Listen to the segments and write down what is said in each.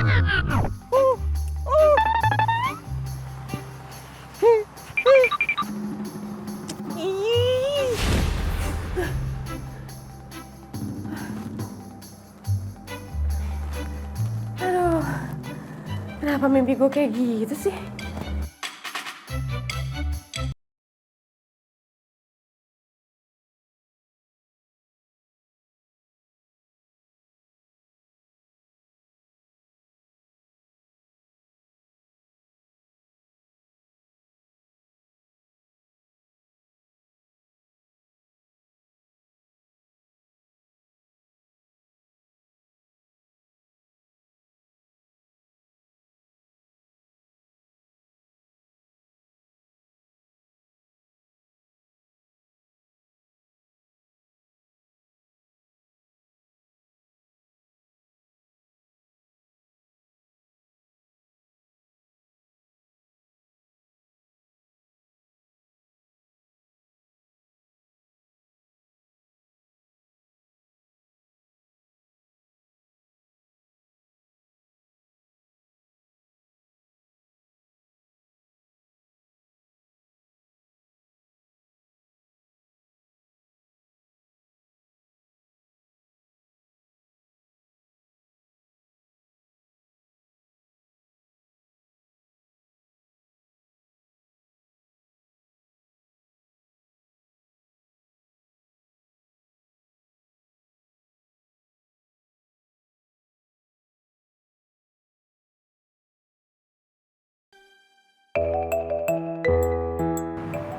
Aduh, kenapa mimpi gue kayak gitu sih?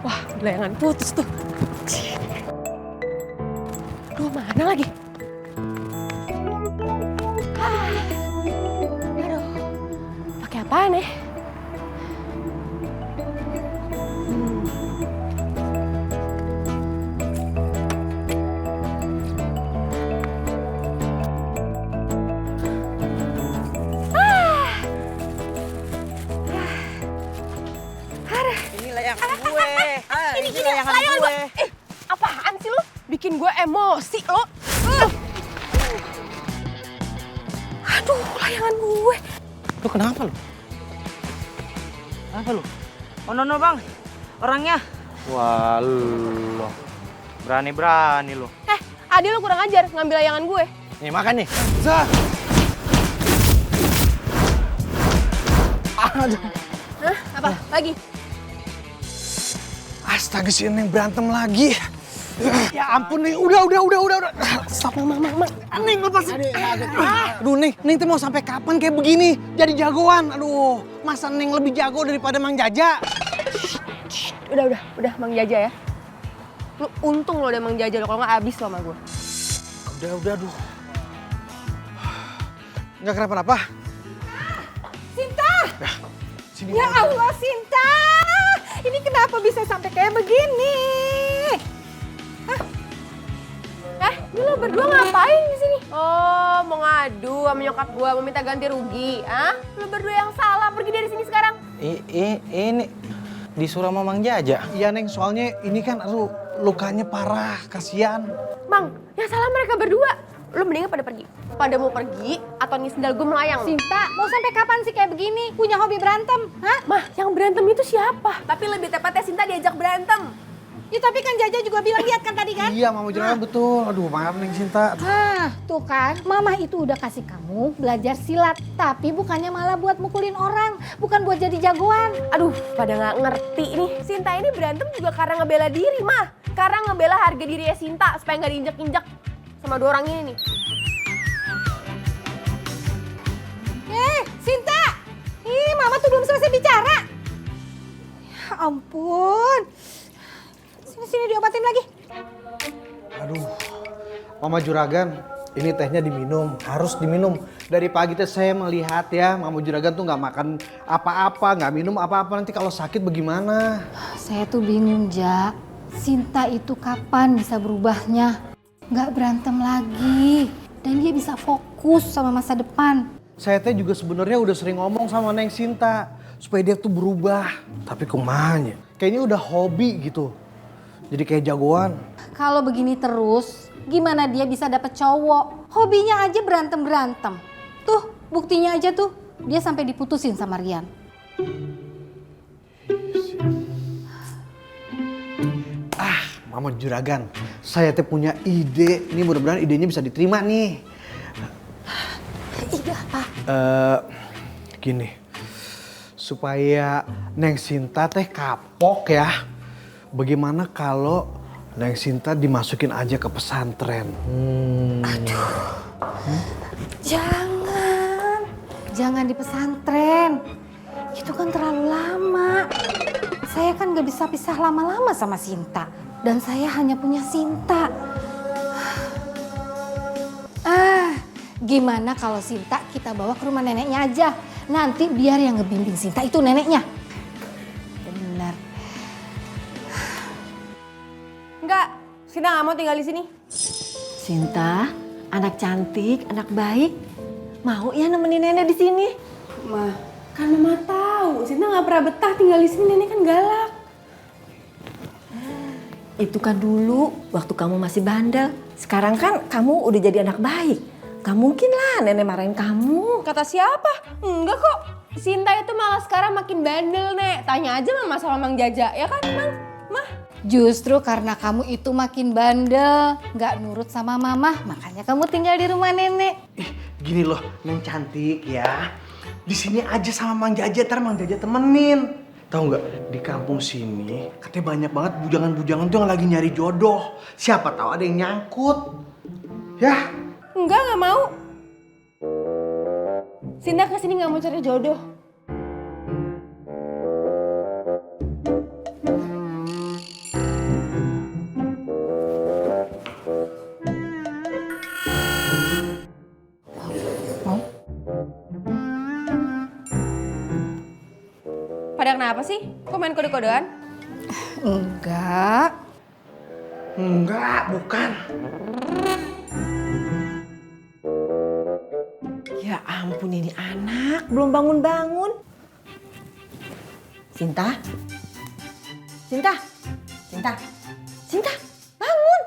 Wah, layangan putus tuh. Duh, mana lagi? Aduh, pakai apaan ya? Ini layangan gue. Ini layangan gue. Apaan sih lu? Bikin gue emosi lo. Aduh, layangan gue. Lu kenapa lu? Kenapa lu? Oh no bang, orangnya. Wah lu, berani lu. Adi lu kurang ajar ngambil layangan gue. Nih makan nih. Zah. Aduh. Hah? Apa? Lagi? Astaga si Neng berantem lagi. Ya ampun nih, udah. Stop, Mang. Neng lepasin. Aduh Neng tuh mau sampai kapan kayak begini? Jadi jagoan. Aduh, masa Neng lebih jago daripada Mang Jaja? Udah Mang Jaja ya. Lu untung lo udah Mang Jaja lo, kalau nggak abis lo sama gue. Udah, aduh. Nggak kenapa-napa. Sinta! Sini Ya aja. Allah, Sinta! Ini kenapa bisa sampai kayak begini? Ini lo berdua ngapain di sini? Oh, mau ngadu sama nyokap gue, mau minta ganti rugi, ah? Lo berdua yang salah, pergi dari sini sekarang. Ini disuruh sama Mang Jaja. Iya Neng, soalnya ini kan aduh lukanya parah, kasihan. Mang, yang salah mereka berdua. Lo mendingan pada pergi. Pada mau pergi atau nih sendal gue melayang. Sinta, mau sampai kapan sih kayak begini? Punya hobi berantem? Hah? Mah, yang berantem itu siapa? Tapi lebih tepatnya Sinta diajak berantem. Ya tapi kan Jaja juga bilang lihat kan tadi kan? Iya, Mama Juragan betul. Aduh, maaf Neng Sinta. Tuh kan, Mama itu udah kasih kamu belajar silat. Tapi bukannya malah buat mukulin orang. Bukan buat jadi jagoan. Aduh, pada nggak ngerti nih. Sinta ini berantem juga karena ngebela diri, Mah. Karena ngebela harga dirinya Sinta supaya nggak diinjek-injek sama dua orang ini nih. Sinta! Ih, Mama tuh belum selesai bicara. Ya ampun. Sini diobatin lagi. Aduh, Mama Juragan, ini tehnya diminum, harus diminum. Dari pagi teh saya melihat ya, Mama Juragan tuh nggak makan apa-apa, nggak minum apa-apa. Nanti kalau sakit bagaimana? Saya tuh bingung, Ja. Sinta itu kapan bisa berubahnya? Nggak berantem lagi. Dan dia bisa fokus sama masa depan. Saya teh juga sebenarnya udah sering ngomong sama Neng Sinta supaya dia tuh berubah. Tapi kumanya, kayaknya udah hobi gitu. Jadi kayak jagoan. Kalau begini terus, gimana dia bisa dapet cowok? Hobinya aja berantem-berantem. Tuh, Buktinya aja tuh, dia sampai diputusin sama Rian. Mama juragan, saya teh punya ide. Ini mudah-mudahan idenya bisa diterima nih. Ide apa? Gini, supaya Neng Sinta teh kapok ya. Bagaimana kalau Neng Sinta dimasukin aja ke pesantren? Jangan di pesantren. Itu kan terlalu lama. Saya kan gak bisa pisah lama-lama sama Sinta. Dan saya hanya punya Sinta. Gimana kalau Sinta kita bawa ke rumah neneknya aja. Nanti biar yang ngebimbing Sinta itu neneknya. Benar. Enggak, Sinta nggak mau tinggal di sini. Sinta, anak cantik, anak baik. Mau ya nemenin nenek di sini? Ma, kan Mama tahu Sinta nggak pernah betah tinggal di sini. Nenek kan galak. Itu kan dulu waktu kamu masih bandel. Sekarang kan kamu udah jadi anak baik. Gak mungkin lah nenek marahin kamu. Kata siapa? Enggak kok. Sinta itu malah sekarang makin bandel, Nek. Tanya aja Mama sama Mang Jaja, ya kan, Mang? Mah? Justru karena kamu itu makin bandel, gak nurut sama mama, makanya kamu tinggal di rumah nenek. Gini loh, Neng cantik ya. Di sini aja sama Mang Jaja, ntar Mang Jaja temenin. Tahu nggak, di kampung sini katanya banyak banget bujangan-bujangan tuh yang lagi nyari jodoh. Siapa tahu ada yang nyangkut. Ya. Enggak, nggak mau. Sinta kesini nggak mau cari jodoh. Pada kenapa sih? Kok main kode-kodean? Enggak. Enggak, bukan. Ya ampun ini anak belum bangun-bangun. Sinta? Sinta? Sinta? Sinta? Bangun!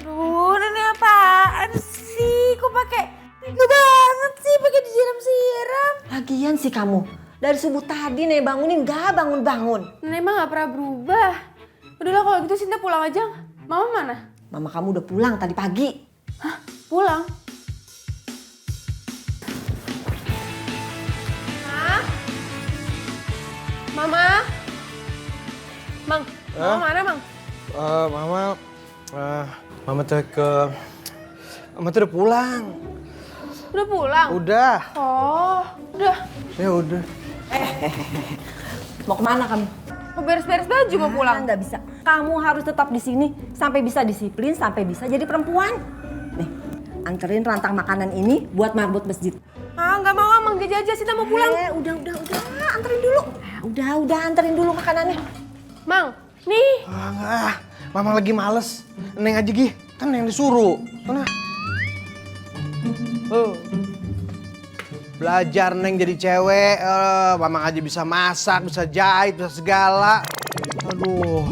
Aduh, ini apaan sih? Kok pakai tega banget sih pakai disiram-siram? Lagian sih kamu, dari subuh tadi nih bangunin gak bangun-bangun. Nenek emang nggak pernah berubah. Udahlah kalau gitu Sinta pulang aja. Mama mana? Mama kamu udah pulang tadi pagi. Hah? Pulang? Mama? Mang, Mama mana, Mang? Mama tuh udah pulang. Udah pulang? Udah. Oh, udah. Ya udah. Mau kemana kamu? Mau beres-beres baju mau pulang. Nggak bisa. Kamu harus tetap di sini sampai bisa disiplin, sampai bisa jadi perempuan. Nih, anterin rantang makanan ini buat marbot masjid. Ah, nggak mau, Mang Jaja aja, Sinta mau pulang. Udah, anterin dulu. Udah, anterin dulu makanannya. Mang, nih. Enggak, Mama lagi males. Neng aja Gi, kan yang disuruh. Sana. Belajar Neng jadi cewek, Mama aja bisa masak, bisa jahit, bisa segala. Aduh.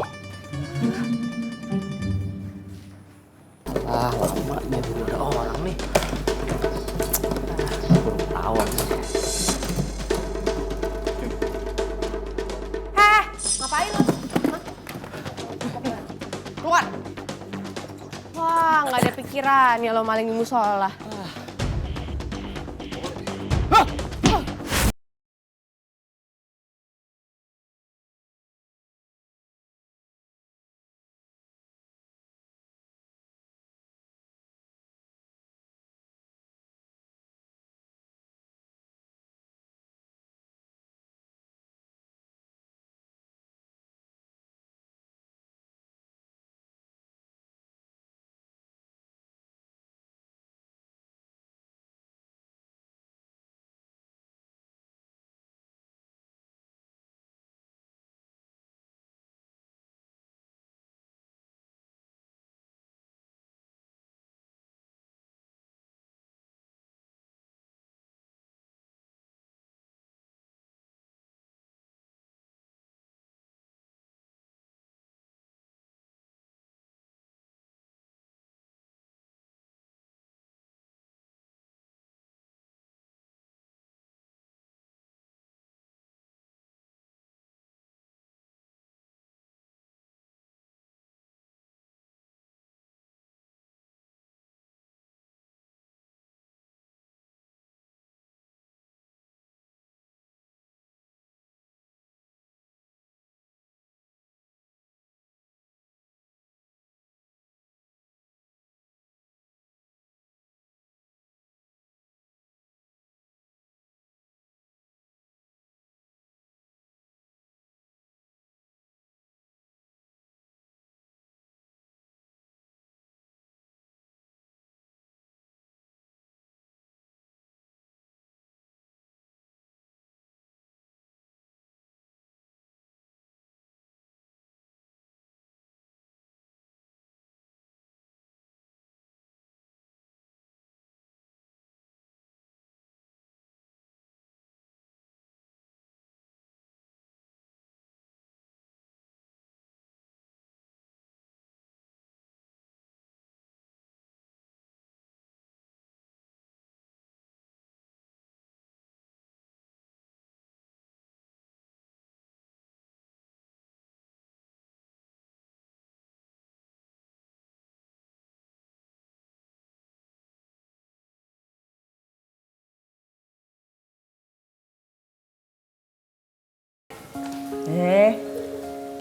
Lama nih udah orang nih. Tawan. Ngapain lo? Keluar. Wah, nggak ada pikiran ya lo maling di musola.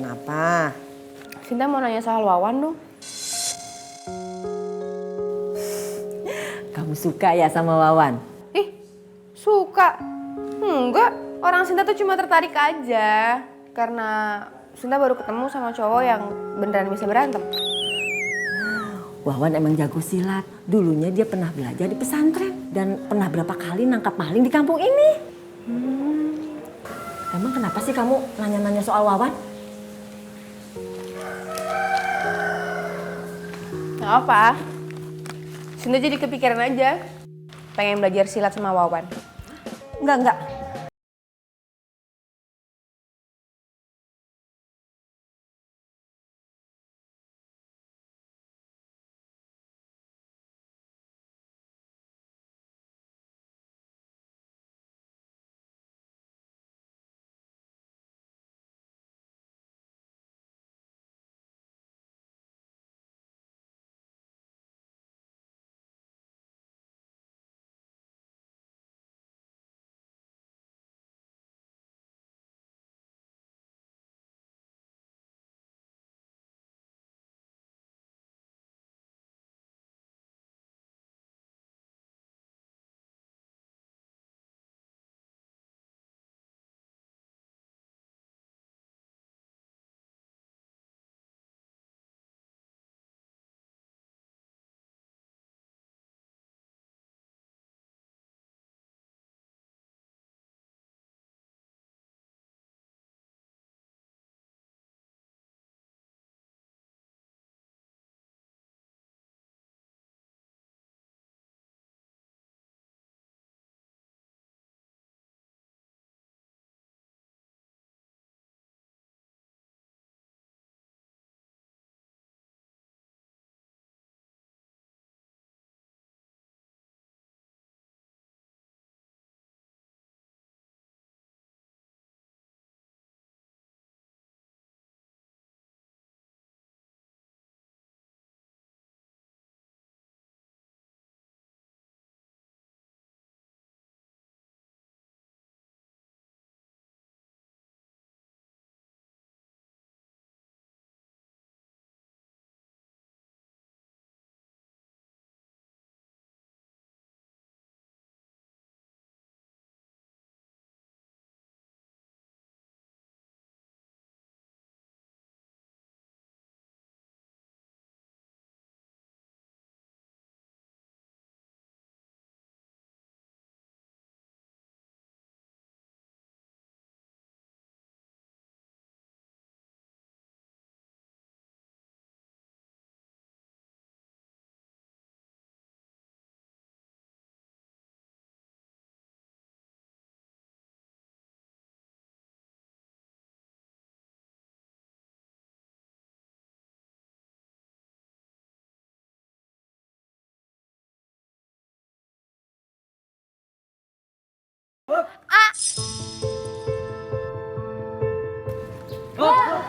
Kenapa? Sinta mau nanya soal Wawan dong. Kamu suka ya sama Wawan? Ih, suka? Enggak, orang Sinta tuh cuma tertarik aja. Karena Sinta baru ketemu sama cowok yang beneran bisa berantem. Wawan emang jago silat. Dulunya dia pernah belajar di pesantren. Dan pernah berapa kali nangkap maling di kampung ini. Emang kenapa sih kamu nanya-nanya soal Wawan? Gak apa. Sinta jadi kepikiran aja. Pengen belajar silat sama Wawan. Enggak.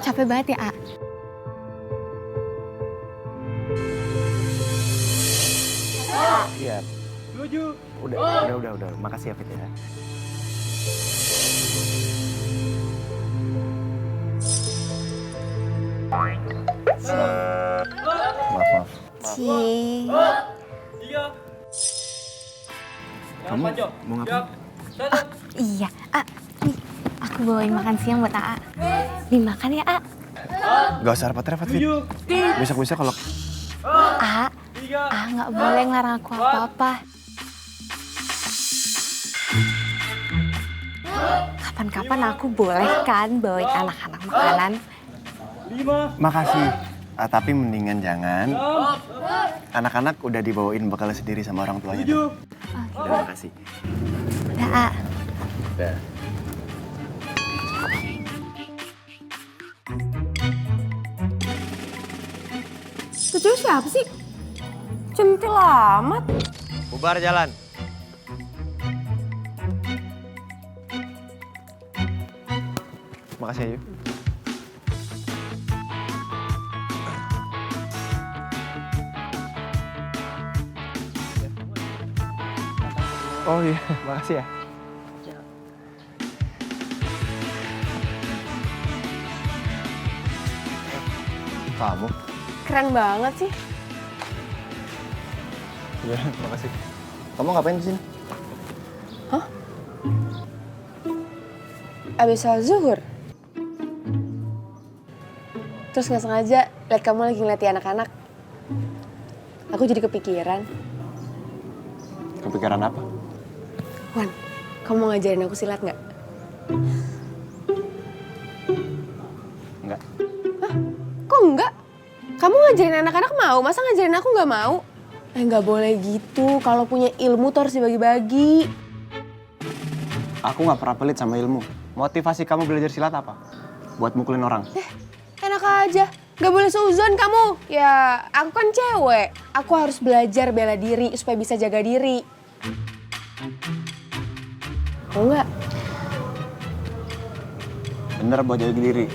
Capek banget ya, A? Iya. Udah. Makasih ya, Fit ya. Maaf. Cie. Kamu mau ngapain? Iya, A. Nih, aku bawain makan siang buat A. Dimakan ya, A. Gak usah repot-repot, Fit. Besok-besok kalau... A nggak boleh ngelarang aku apa-apa. Kapan-kapan aku boleh kan bawain anak-anak makanan. Makasih. Tapi mendingan jangan. Anak-anak udah dibawain bekal sendiri sama orang tuanya. Udah, makasih. Udah, A. Udah. Tuh cewek siapa sih? Centil amat. Bubar jalan. Makasih ya, Yu. Oh iya, makasih ya. Kamu? Keren banget sih. Iya, makasih. Kamu ngapain di sini? Abis sholat zuhur. Terus nggak sengaja liat kamu lagi ngeliatin anak-anak. Aku jadi kepikiran. Kepikiran apa? Wan, kamu mau ngajarin aku silat nggak? Enggak. Kok enggak? Kamu ngajarin anak-anak mau, masa ngajarin aku nggak mau? Nggak boleh gitu, kalau punya ilmu tuh harus dibagi-bagi. Aku nggak pernah pelit sama ilmu. Motivasi kamu belajar silat apa? Buat mukulin orang. Enak aja, nggak boleh seuzon kamu. Ya, aku kan cewek. Aku harus belajar bela diri supaya bisa jaga diri. Mau nggak? Bener buat jaga diri.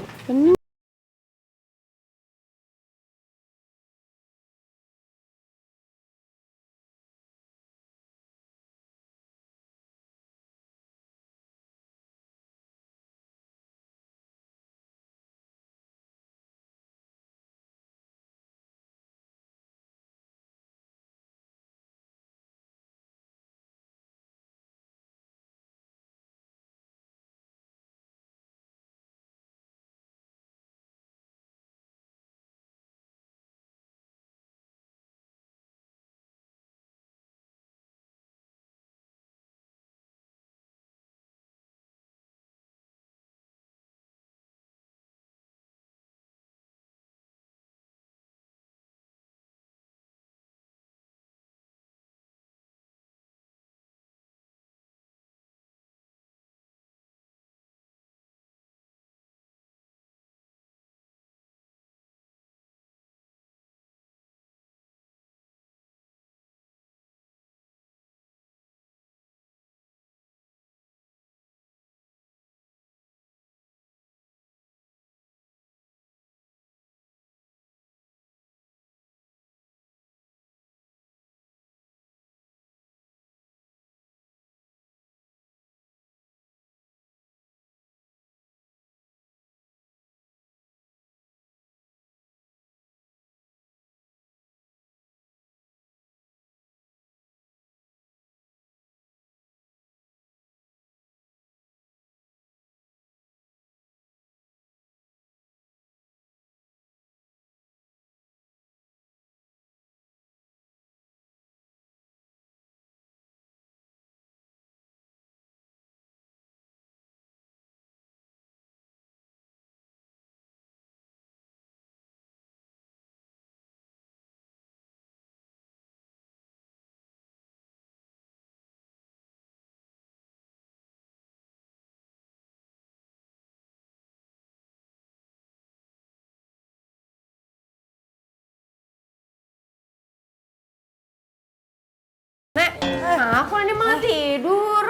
Aku ini malah tidur.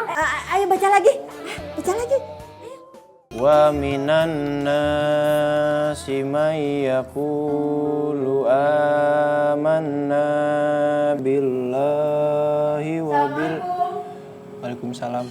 Ayo baca lagi. Baca lagi. Wa minan nasi may yaqulu amanna billahi wa bil. Waalaikumsalam.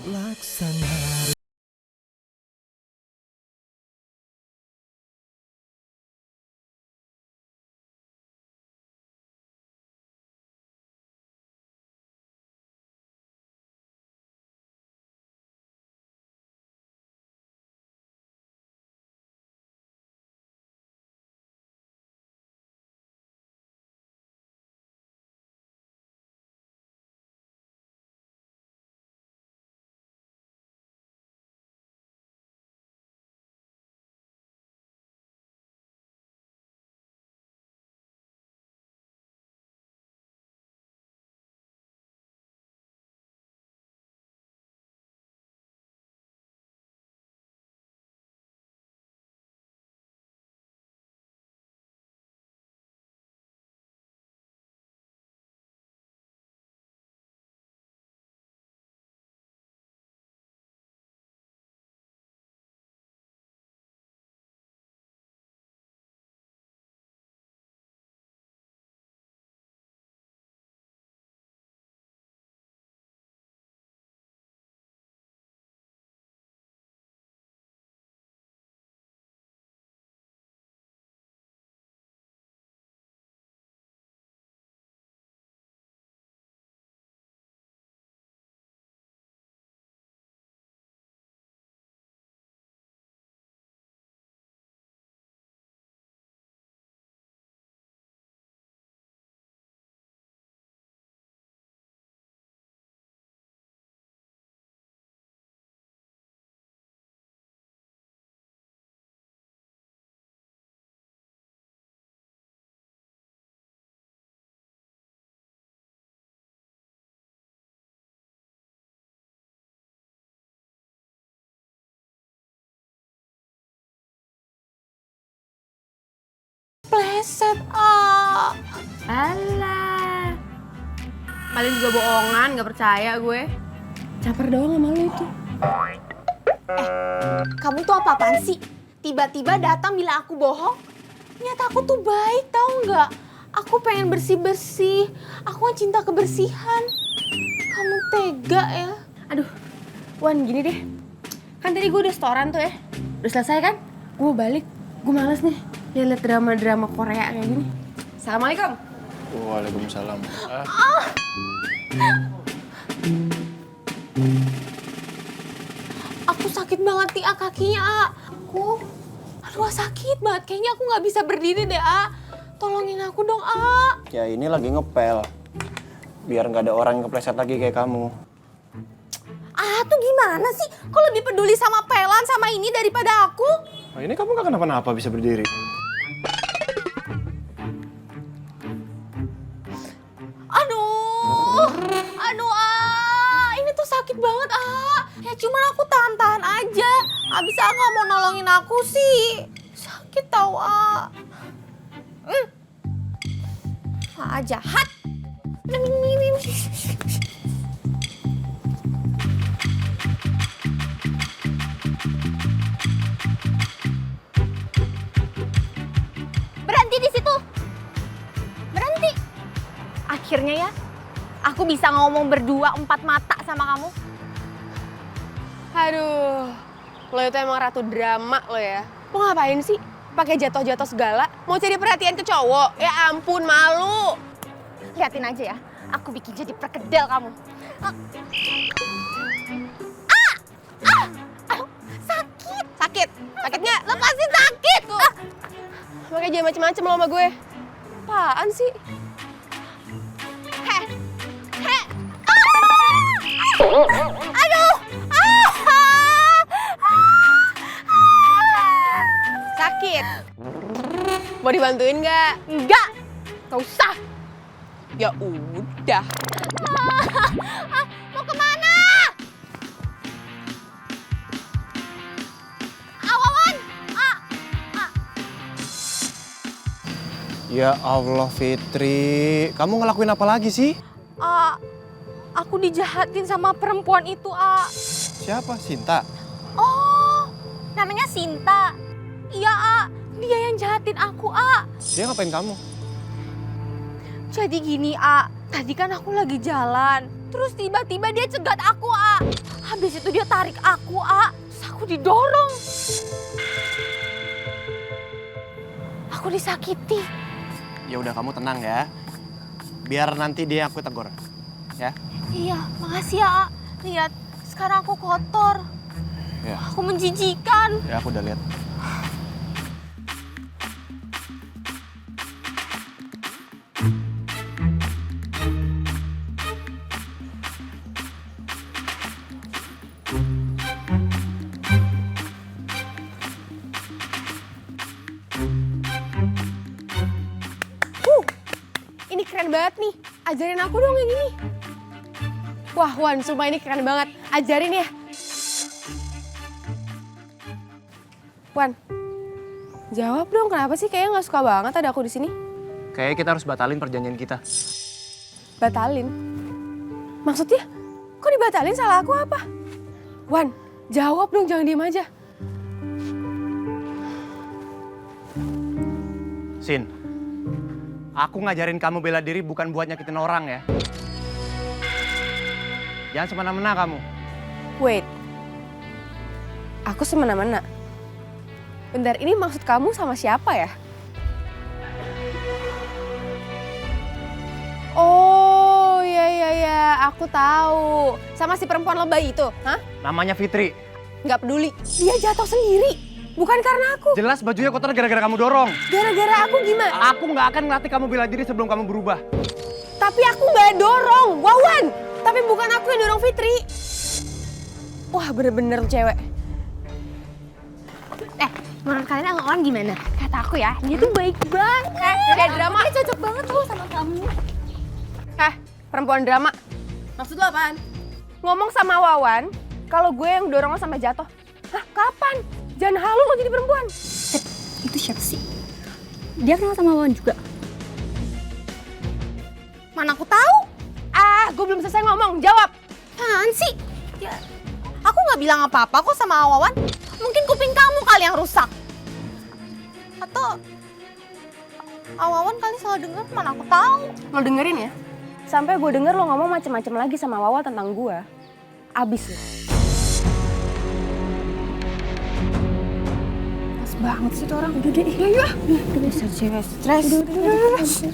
kepleset, ah. Alah. Paling juga bohongan, gak percaya gue. Caper doang sama lo itu. Kamu tuh apa-apaan sih? Tiba-tiba datang bilang aku bohong. Niat aku tuh baik, tau nggak? Aku pengen bersih-bersih. Aku kan cinta kebersihan. Kamu tega ya? Aduh, Wan gini deh. Kan tadi gue udah setoran tuh ya. Udah selesai kan? Gue balik. Gue males nih liat drama-drama Korea kayak gini. Assalamualaikum. Waalaikumsalam. Aku sakit banget nih, kakinya, A. Aduh, sakit banget. Kayaknya aku nggak bisa berdiri deh, A. Tolongin aku dong, A. Ya ini lagi ngepel. Biar nggak ada orang yang kepleset lagi kayak kamu. Tuh gimana sih? Kok lebih peduli sama pelan sama ini daripada aku? Nah, ini kamu nggak kenapa-napa bisa berdiri. Aduh, ini tuh sakit banget, Ya cuman aku tahan-tahan aja. Abis nggak mau nolongin aku sih. Sakit tau, Jahat. Berhenti di situ. Berhenti. Akhirnya ya, aku bisa ngomong berdua 4 mata sama kamu. Aduh, lo itu emang ratu drama lo ya. Mau ngapain sih? Pakai jatuh-jatuh segala? Mau cari perhatian ke cowok? Ya ampun, malu. Liatin aja ya, aku bikin jadi perkedel kamu. Sakit. Sakit? Sakit nggak? Lepasin, sakit. Makanya jangan macem-macem lo sama gue. Apaan sih? Aduh. Sakit? Mau dibantuin nggak? Enggak. Gak usah. Ya udah. Mau kemana? Awawan. Ya Allah Fitri, kamu ngelakuin apa lagi sih? Aku dijahatin sama perempuan itu, Siapa? Sinta? Oh, namanya Sinta. Iya, dia yang jahatin aku, Dia ngapain kamu? Jadi gini, tadi kan aku lagi jalan. Terus tiba-tiba dia cegat aku, Habis itu dia tarik aku, Terus aku didorong. Aku disakiti. Ya udah kamu tenang ya. Biar nanti dia aku tegur. Ya? Iya, makasih ya, Lihat, sekarang aku kotor. Ya. Aku menjijikan. Ya aku udah lihat. Ini keren banget nih. Ajarin aku dong yang ini. Wah, Wan, sumpah ini keren banget. Ajarin ya. Wan, jawab dong kenapa sih kayaknya nggak suka banget ada aku di sini? Kayaknya kita harus batalin perjanjian kita. Batalin? Maksudnya? Kok dibatalin, salah aku apa? Wan, jawab dong, jangan diem aja. Sin, aku ngajarin kamu bela diri bukan buat nyakitin orang ya. Jangan semena-mena kamu. Wait, aku semena-mena? Bentar, ini maksud kamu sama siapa ya? Oh, ya, aku tahu. Sama si perempuan lebay itu, hah? Namanya Fitri. Nggak peduli, dia jatuh sendiri. Bukan karena aku. Jelas bajunya kotor gara-gara kamu dorong. Gara-gara aku gimana? Aku nggak akan ngelatih kamu bela diri sebelum kamu berubah. Tapi aku nggak dorong, Wawan. Tapi bukan aku yang dorong Fitri. Wah, bener-bener cewek. Menurut kalian orang gimana? Kata aku ya, dia tuh baik banget. Kayak drama. Dia cocok banget tuh sama kamu. Perempuan drama. Maksud lo apaan? Ngomong sama Wawan, kalau gue yang dorong lo sampai jatuh. Hah, kapan? Jangan halu lo jadi perempuan. Itu siapa sih? Dia kenal sama Wawan juga? Mana aku tahu? Ah, gue belum selesai ngomong, jawab. Apaan sih? Ya, aku nggak bilang apa-apa kok sama Wawan. Mungkin kuping kamu kali yang rusak. Atau Wawan kali salah dengar, mana aku tahu. Lo dengerin ya. Sampai gue denger lo ngomong macem-macem lagi sama Wawa tentang gue. Abis lo. Pas banget sih tuh orang. Udah deh. Ya. Udah bisa cewek stres. Udah.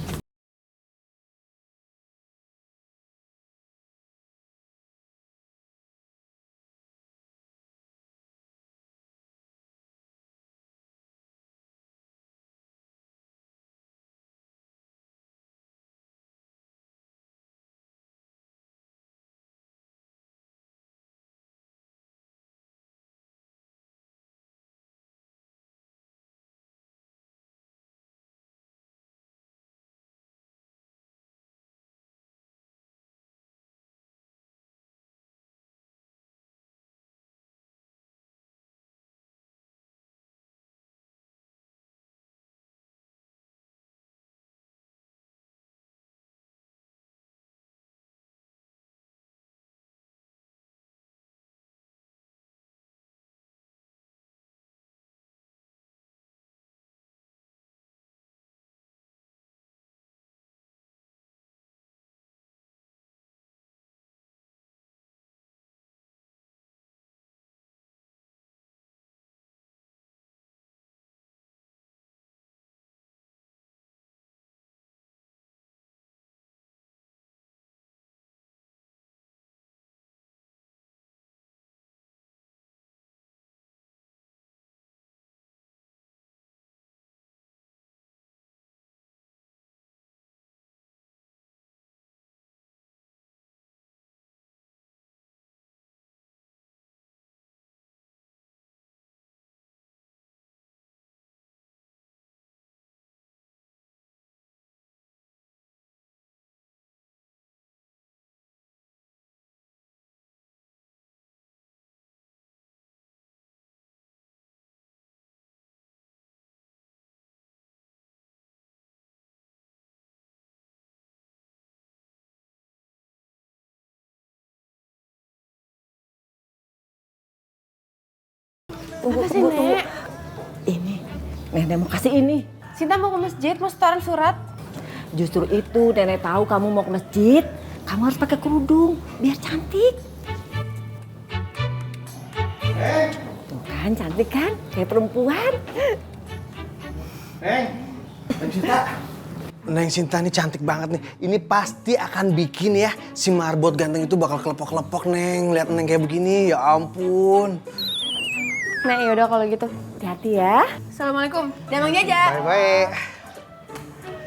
Tunggu. Ini, nenek mau kasih ini. Sinta mau ke masjid, mau setoran surat. Justru itu nenek tahu kamu mau ke masjid. Kamu harus pakai kerudung, biar cantik. Tuh kan, cantik kan? Kayak perempuan. Neng Sinta ini cantik banget nih. Ini pasti akan bikin ya si marbot ganteng itu bakal kelepok-kelepok, Neng. Lihat Neng kayak begini, ya ampun. Nek, yaudah kalau gitu. Hati-hati ya. Assalamualaikum. Dan Bang Jaja. Baik-baik.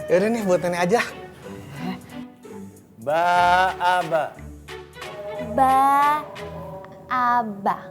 Yaudah nih buat Nenek aja. Ba-aba. Abah.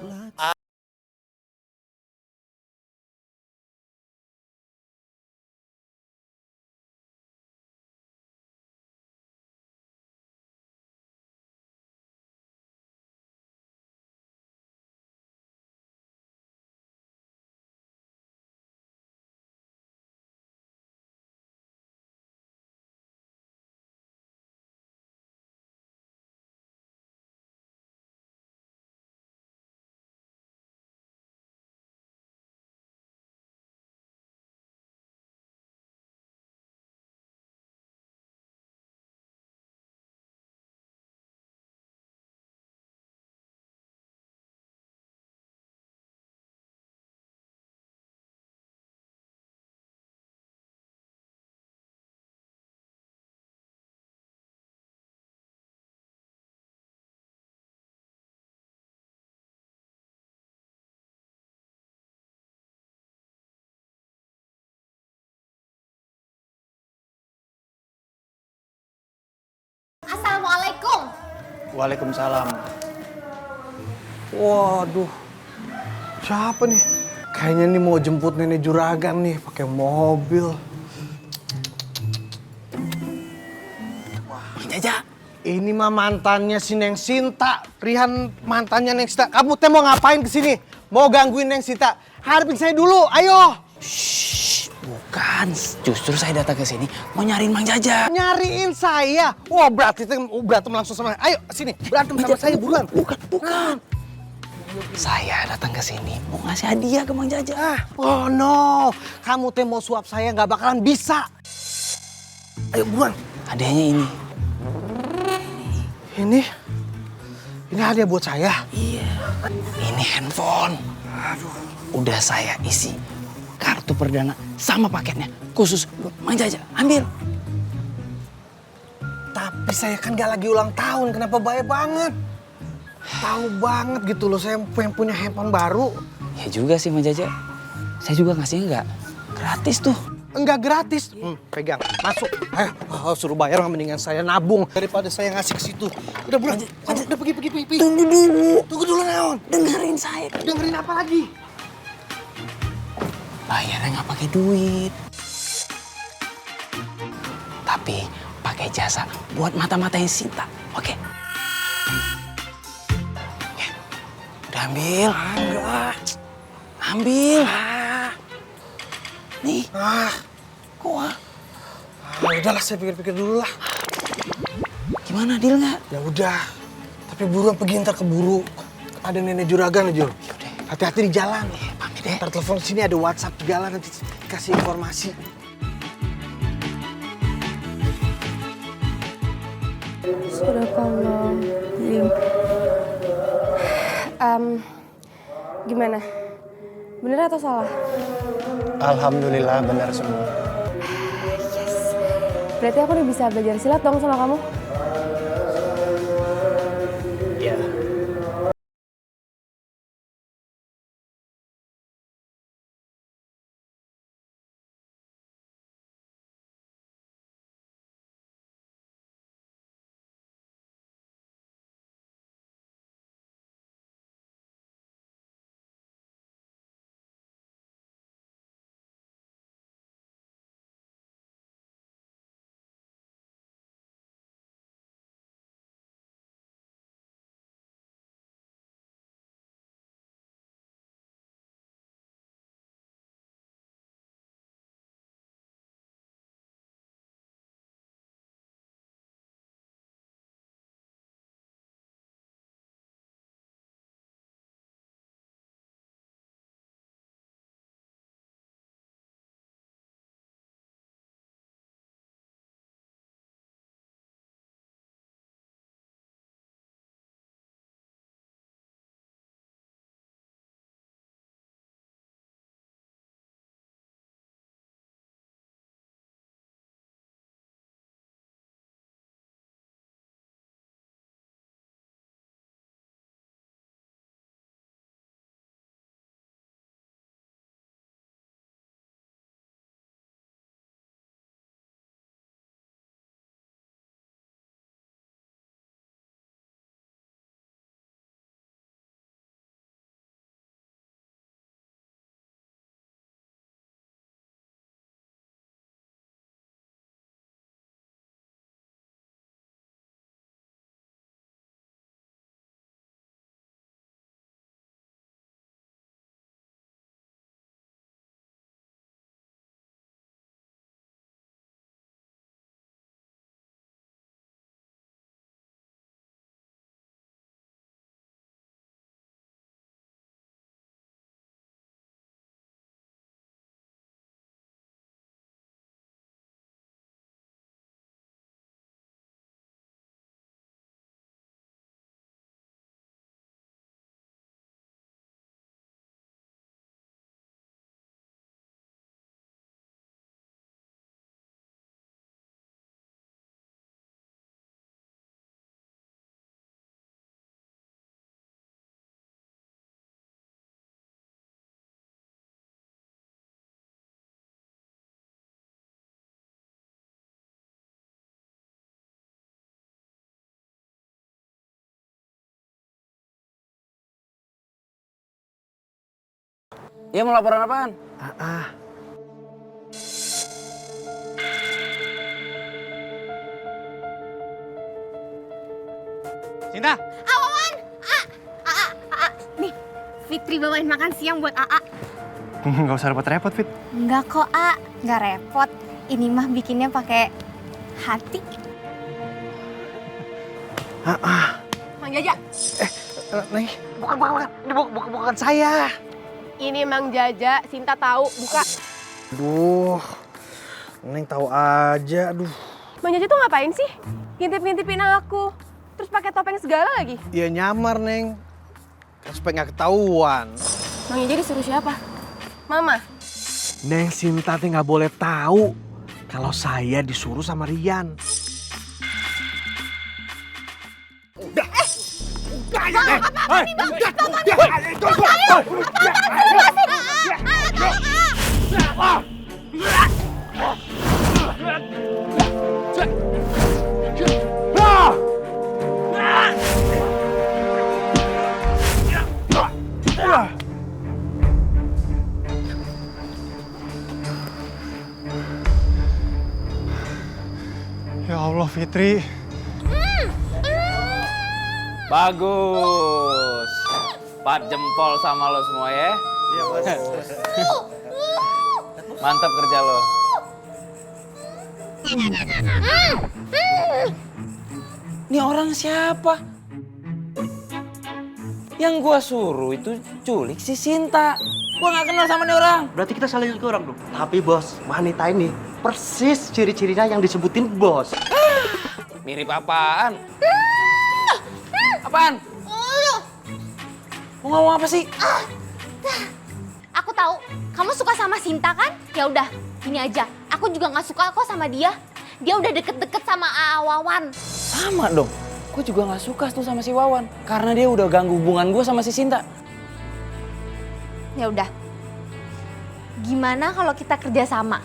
Assalamualaikum. Waalaikumsalam. Waduh, siapa nih? Kayaknya nih mau jemput Nenek Juragan nih pakai mobil. Bang Jaja. Ini mah mantannya si Neng Sinta. Rihan mantannya Neng Sinta. Kamu teh mau ngapain kesini? Mau gangguin Neng Sinta? Hadapin saya dulu, ayo. Shh, bukan. Bukan, justru saya datang ke sini mau nyariin Mang Jaja. Nyariin saya? Wah berarti berantem langsung sama. Ayo sini, berantem sama saya buruan. Bukan. Saya datang ke sini mau ngasih hadiah ke Mang Jaja. Oh no, kamu teh mau suap saya nggak bakalan bisa. Ayo buruan. Hadiahnya ini. Ini hadiah buat saya. Iya. Ini handphone. Aduh. Udah saya isi kartu perdana sama paketnya khusus buat Mang Jaja. Ambil. Tapi saya kan gak lagi ulang tahun, kenapa baik banget? Tahu banget gitu loh, saya pengen punya handphone baru. Ya juga sih Mang Jaja. Saya juga ngasihnya nggak gratis tuh. Enggak gratis. Pegang, masuk. Ayo, suruh bayar mendingan saya nabung daripada saya ngasih ke situ. Udah buruan, udah pergi. Tunggu dulu Neon. Dengerin saya. Dengerin apa lagi? Bayarnya nggak pakai duit. Tapi pakai jasa buat mata-matain Sinta. Oke? Ya. Udah ambil. Enggak. Ambil. Nih. Kok Udahlah saya pikir-pikir dulu lah. Gimana, deal nggak? Ya udah. Tapi buruan pergi ntar keburu. Ada nenek juragan aja. Yaudah. Hati-hati di jalan. Pamit deh. Ntar telepon sini ada WhatsApp segala nanti kasih informasi. Astagfirullahaladzim. Gimana? Bener atau salah? Alhamdulillah benar semua. Berarti aku udah bisa belajar silat dong sama kamu? Iya. Ya mau laporan apaan? Sinta. Awawan! Nih, Fitri bawain makan siang buat AA. Nggak usah repot-repot, Fit. Enggak kok, A. Enggak repot. Ini mah bikinnya pakai hati. Mang Jaja. Neng, bukan. Ini bukan saya. Ini Mang Jaja, Sinta tahu, buka. Aduh, Neng tahu aja, aduh. Mang Jaja tuh ngapain sih? Ngintip-ngintipin aku. Terus pakai topeng segala lagi. Ya nyamar, Neng. Kan supaya nggak ketahuan. Mang Jaja disuruh siapa? Mama. Neng Sinta teh nggak boleh tahu kalau saya disuruh sama Rian. Ya Allah, Fitri. Bagus. 4 jempol sama lo semua ya. Iya, Bos. Mantap kerja lo. Ini orang siapa? Yang gua suruh itu culik si Sinta. Gua nggak kenal sama nih orang. Berarti kita salah nyulik orang dong. Tapi bos, wanita ini persis ciri-cirinya yang disebutin bos. Mirip apaan? Apaan? Mau ngomong apa sih? Aku tahu, kamu suka sama Sinta kan? Ya udah, gini aja. Aku juga nggak suka kok sama dia. Dia udah deket-deket sama Wawan. Sama dong. Gue juga nggak suka tuh sama si Wawan. Karena dia udah ganggu hubungan gue sama si Sinta. Ya udah. Gimana kalau kita kerja sama?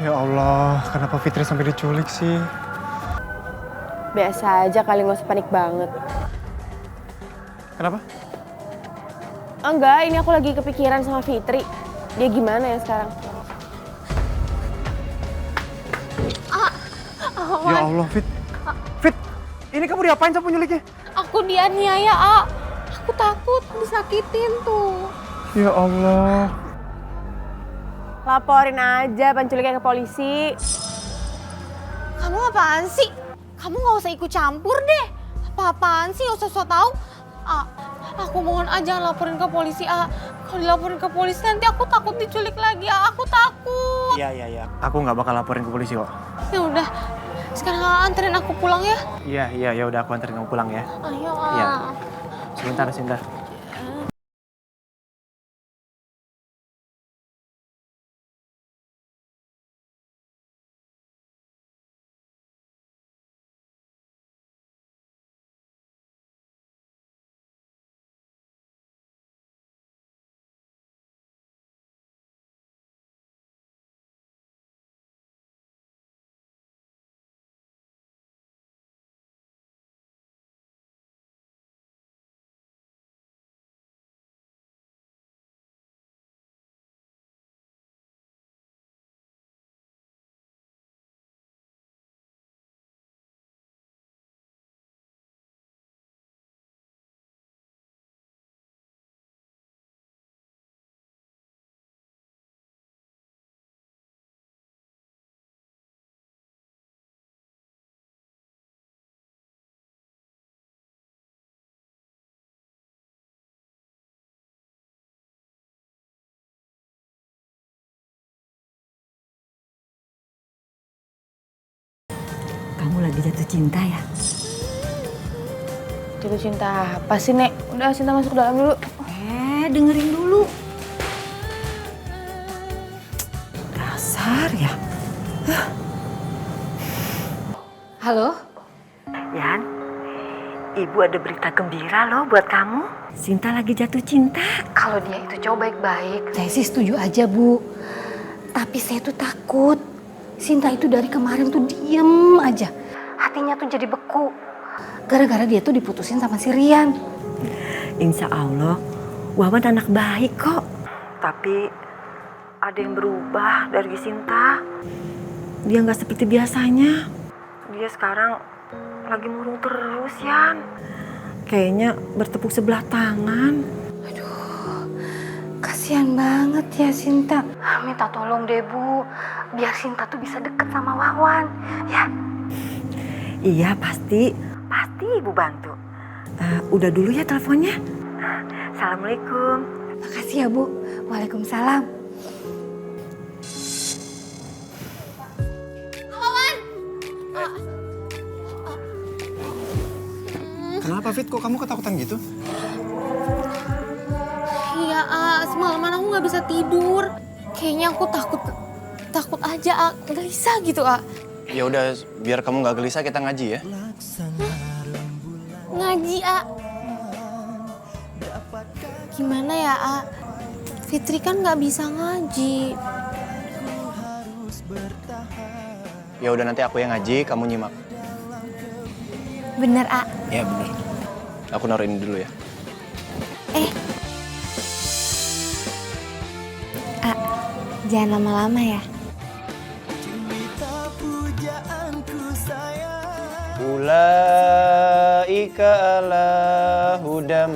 Ya Allah, kenapa Fitri sampai diculik sih? Biasa aja kali, nggak usah panik banget. Kenapa? Enggak, ini aku lagi kepikiran sama Fitri. Dia gimana ya sekarang? Ya Allah, Fit. Fit, ini kamu diapain sama penyuliknya? Aku dianiaya, A. Aku takut disakitin tuh. Ya Allah. Laporin aja penculiknya ke polisi. Kamu apaan sih? Kamu nggak usah ikut campur deh. Apa-apaan sih, nggak usah so tau. A, aku mohon aja laporin ke polisi, A. Kalau dilaporin ke polisi nanti aku takut diculik lagi, A. Aku takut. Iya. Aku nggak bakal laporin ke polisi kok. Ya udah, sekarang A, anterin aku pulang ya. Iya, ya udah aku anterin kamu pulang ya. Ayo, A. Iya. Sebentar. Kamu lagi jatuh cinta ya? Jatuh cinta apa sih, Nek? Udah, Sinta masuk dalam dulu. Dengerin dulu. Dasar ya. Halo? Yan, Ibu ada berita gembira loh buat kamu. Sinta lagi jatuh cinta. Kalau dia itu cowok baik-baik, saya sih setuju aja, Bu. Tapi saya tuh takut. Sinta itu dari kemarin tuh diem aja. Hatinya tuh jadi beku. Gara-gara dia tuh diputusin sama si Rian. Insya Allah, Wawan anak baik kok. Tapi ada yang berubah dari Sinta. Dia nggak seperti biasanya. Dia sekarang lagi murung terus, Yan. Kayaknya bertepuk sebelah tangan. Kasihan banget ya Sinta. Minta tolong deh Bu, biar Sinta tuh bisa deket sama Wawan. Ya. Iya, pasti Ibu bantu. Udah dulu ya teleponnya. Assalamualaikum. Makasih ya Bu. Waalaikumsalam. Kenapa Fit? Kok kamu ketakutan gitu? Iya, semalaman aku nggak bisa tidur. Kayaknya aku takut aja, gelisah gitu, Ya udah, biar kamu nggak gelisah kita ngaji ya. Ngaji, Gimana ya, Fitri kan nggak bisa ngaji. Ya udah nanti aku yang ngaji, kamu nyimak. Bener, Ya bener. Aku naruh ini dulu ya. Jangan lama-lama ya. Ulaika ala hudam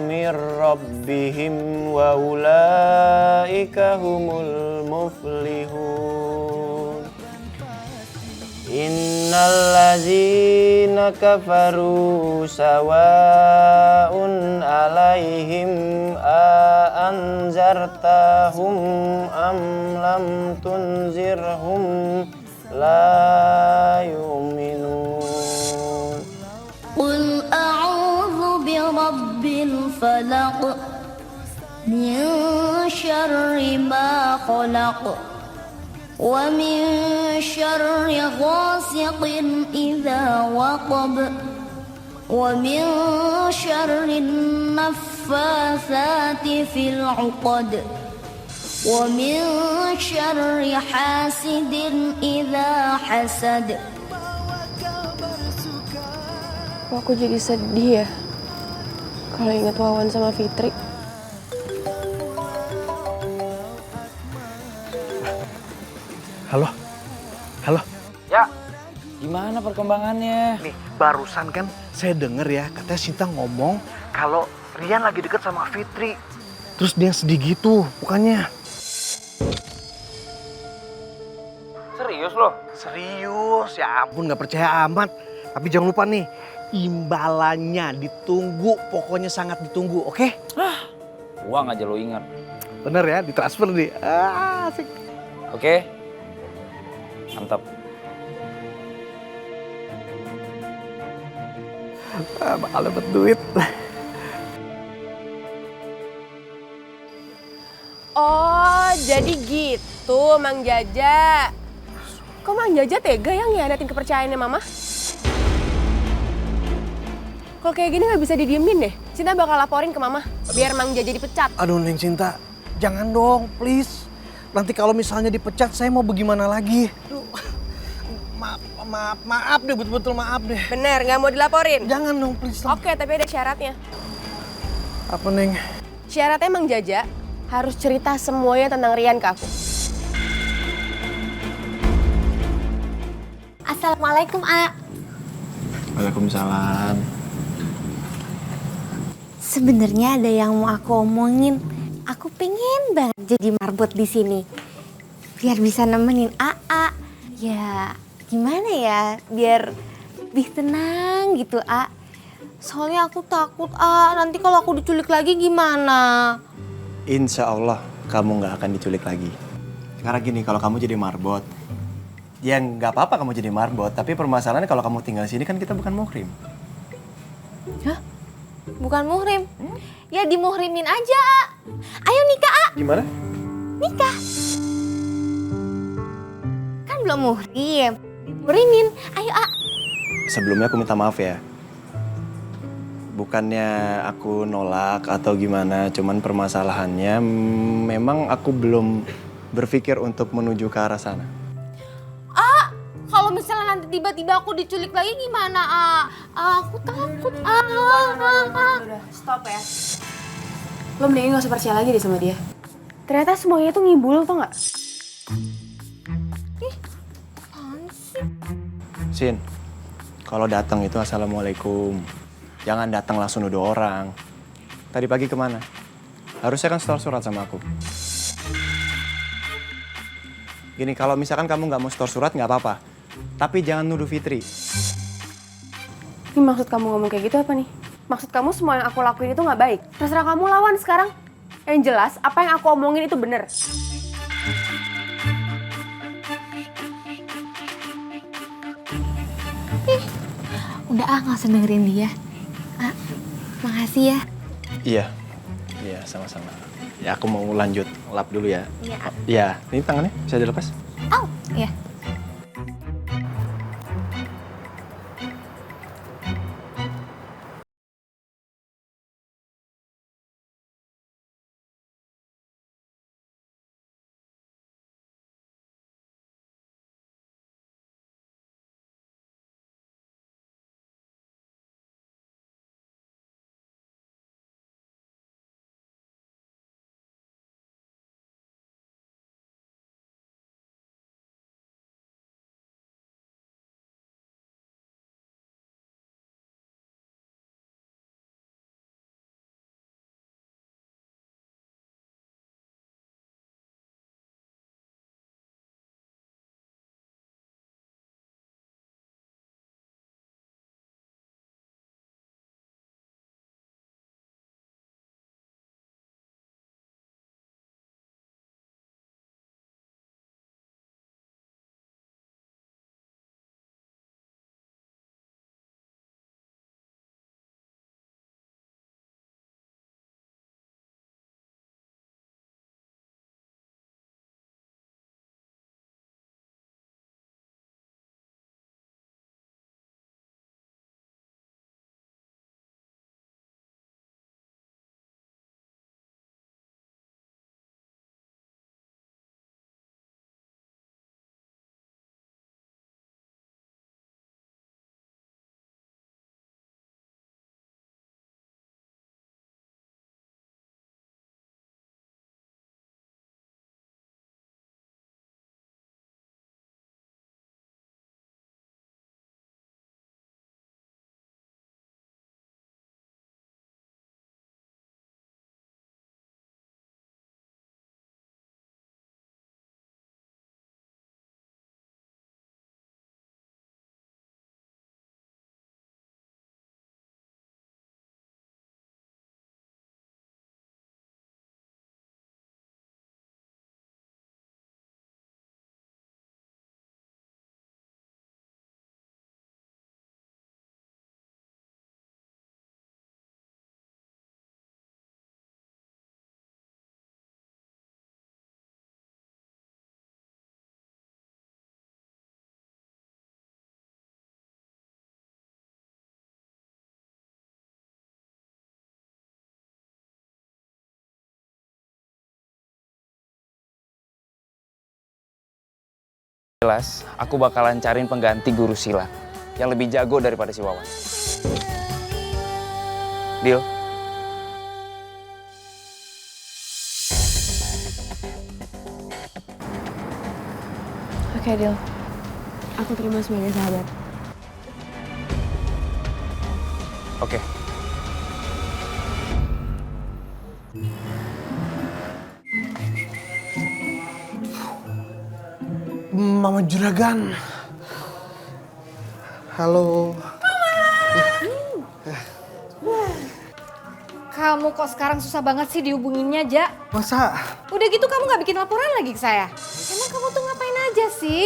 mir rabbihim wa ulaika humul muflihun. Innal ladzina kafaru sawa'un alaihim a anzartahum am lam tunzirhum la yu'minun. Qul a'udzu birabbil falaq min syarri ma khalaq wa min syarri ghasiqin idza waqab wa min syarri naffatsati fil 'uqad wa min syarri hasidin idza hasad. Kok aku jadi sedih ya kalau ingat Wawan sama Fitri. Halo? Halo? Ya, gimana perkembangannya? Nih, barusan kan saya denger ya, katanya Sinta ngomong kalau Rian lagi deket sama Fitri. Terus dia sedih gitu, bukannya? Serius loh? Serius, ya ampun gak percaya amat. Tapi jangan lupa nih, imbalannya ditunggu, pokoknya sangat ditunggu, oke? Uang aja lo ingat. Bener ya, ditransfer nih. Asik. Oke? Mantap. Bakal dapet duit. Oh, jadi gitu Mang Jaja. Kok Mang Jaja tega yang ngianatin kepercayaannya Mama? Kalau kayak gini nggak bisa didiemin deh. Sinta bakal laporin ke Mama, biar Mang Jaja dipecat. Aduh Neng Sinta, jangan dong, please. Nanti kalau misalnya dipecat, saya mau bagaimana lagi? Aduh, maaf deh, betul-betul maaf deh. Bener, nggak mau dilaporin? Jangan dong, please. Oke, tapi ada syaratnya. Apa Neng? Syaratnya Mang Jaja harus cerita semuanya tentang Rian ke aku. Assalamualaikum, Waalaikumsalam. Sebenarnya ada yang mau aku omongin. Aku pengen banget jadi marbot di sini. Biar bisa nemenin AA. Ya, gimana ya? Biar lebih tenang gitu, Soalnya aku takut, nanti kalau aku diculik lagi gimana? Insya Allah kamu nggak akan diculik lagi. Karena gini, kalau kamu jadi marbot, ya nggak apa-apa kamu jadi marbot. Tapi permasalahannya kalau kamu tinggal di sini kan kita bukan muhrim. Hah? Bukan muhrim? Ya dimuhrimin aja, Ayo nikah, Gimana? Nikah. Kan belum muhrim. Dimuhrimin, ayo, Sebelumnya aku minta maaf ya. Bukannya aku nolak atau gimana, cuman permasalahannya memang aku belum berpikir untuk menuju ke arah sana. Kalau misalnya nanti tiba-tiba aku diculik lagi gimana, Aku takut, Udah, stop ya. Lo mendingan gak usah percaya lagi deh sama dia. Ternyata semuanya tuh ngibul, tau gak? Sin, Kalau datang itu assalamualaikum. Jangan datang langsung nuduh orang. Tadi pagi kemana? Harusnya kan store surat sama aku. Gini, kalau misalkan kamu nggak mau store surat nggak apa-apa. Tapi jangan nuduh Fitri. Ini maksud kamu ngomong kayak gitu apa nih? Maksud kamu semua yang aku lakuin itu nggak baik? Terserah kamu lawan sekarang. Yang jelas, apa yang aku omongin itu bener. Udah nggak usah dengerin dia. Makasih ya. Iya, iya sama-sama. Ya aku mau lanjut lap dulu ya. Iya. Iya, ini tangannya bisa dilepas? Oh, iya. Jelas, aku bakalan cariin pengganti guru silat yang lebih jago daripada si Wawan. Deal? Oke, Dil. Aku terima sebagai sahabat. Oke. Mama Juragan. Halo. Kamu kok sekarang susah banget sih dihubunginnya, Ja? Masa? Udah gitu kamu gak bikin laporan lagi ke saya? Emang kamu tuh ngapain aja sih?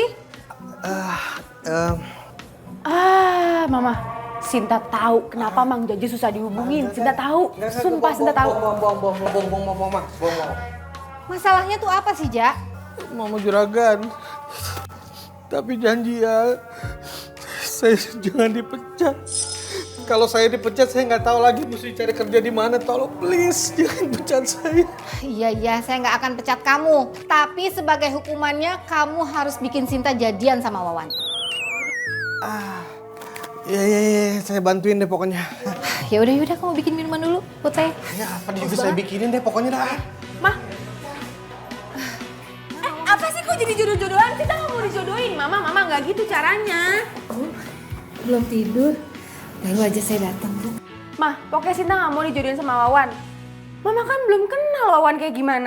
Mama. Sinta tahu kenapa Mang Jojo susah dihubungin. Sinta tahu. Sumpah Sinta tahu. Bohong. Masalahnya tuh apa sih, Ja? Mama Juragan. Tapi janji ya, saya jangan dipecat. Kalau saya dipecat, saya nggak tahu lagi mesti cari kerja di mana. Tolong please jangan pecat saya. Iya, saya nggak akan pecat kamu. Tapi sebagai hukumannya, kamu harus bikin Sinta jadian sama Wawan. Iya, saya bantuin deh pokoknya. Ya udah, kamu bikin minuman dulu, Putih. Ya, apa juga saya bikinin deh pokoknya dah. Apa sih kok jadi jodoh-jodohan? Kita nggak mau dijodohin, Mama nggak gitu caranya. belum tidur. Baru aja saya datang, Bu. Mah, pokoknya Sinta nggak mau dijodohin sama Wawan. Mama kan belum kenal Wawan kayak gimana.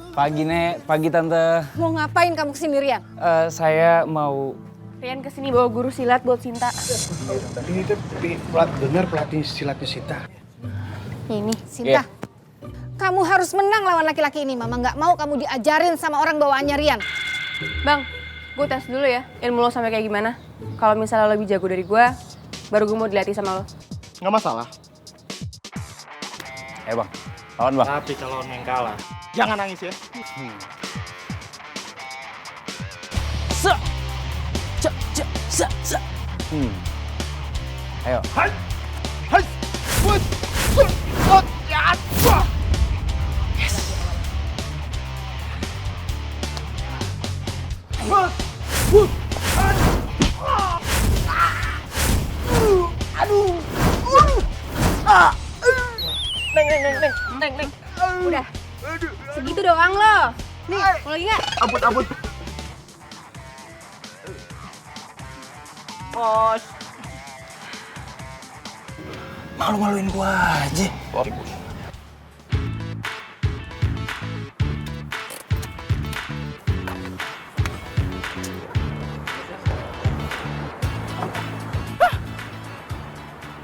Pagi Nek, pagi Tante. Mau ngapain kamu kesini, Rian? Saya mau... Rian kesini bawa guru silat buat Sinta. Tadi itu dengar pelatih silatnya Sinta. Ini. Sinta, kamu harus menang lawan laki-laki ini. Mama nggak mau kamu diajarin sama orang bawaannya Rian. Bang, gue tes dulu ya ilmu lo sampai kayak gimana. Kalau misalnya lo lebih jago dari gue, baru gue mau dilatih sama lo. Nggak masalah. Bang, lawan Bang. Tapi kalau Neng kalah, jangan nangis ya. Ayo. Hai, hai, wut, wut, wut, ya, wah. Yes. Wut, wut, aduh, Neng. Udah. Segitu doang lo. Nih, mau lagi nggak? ampun. Bos. Malu-maluin gua aja. Sorry, Bos.